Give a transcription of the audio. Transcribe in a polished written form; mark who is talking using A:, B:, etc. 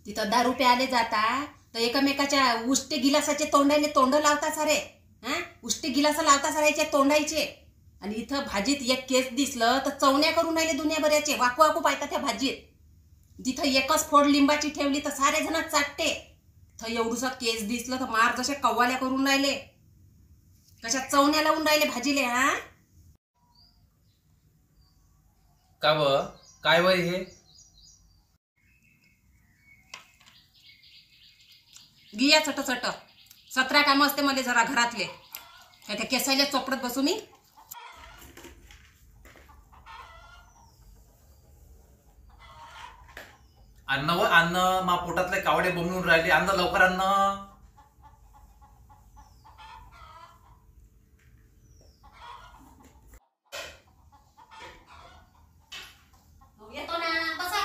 A: तिथं दारू प्यायले जाता तर एकमेकाच्या उष्टे गिलासाचे तोंडाने तोंड लावता सारे. हा, उष्टे गिलास लावता सारायचे तोंडायचे. आणि इथं भाजीत एक केस दिसलं तर चवण्या करून राहिले दुनियाभराचे. वाकू वाकू पाहता त्या भाजीत. तिथं एकच फोड लिंबाची ठेवली तर सारे जण चाटते. तर एवढूसा केस दिसलं तर मार जसे कव्वाल्या करून राहिले. कशा चवण्या लावून राहिले भाजीले. हा,
B: का व काय वय हे?
A: गिया चट चट 17 कामं असते मला जरा घरातले. काय त्या केसायला चोपडत बसू मी?
B: अन्न व अन्न मा पोटातले कावडे बोंबून राहिले. अन्न लवकर अन्न.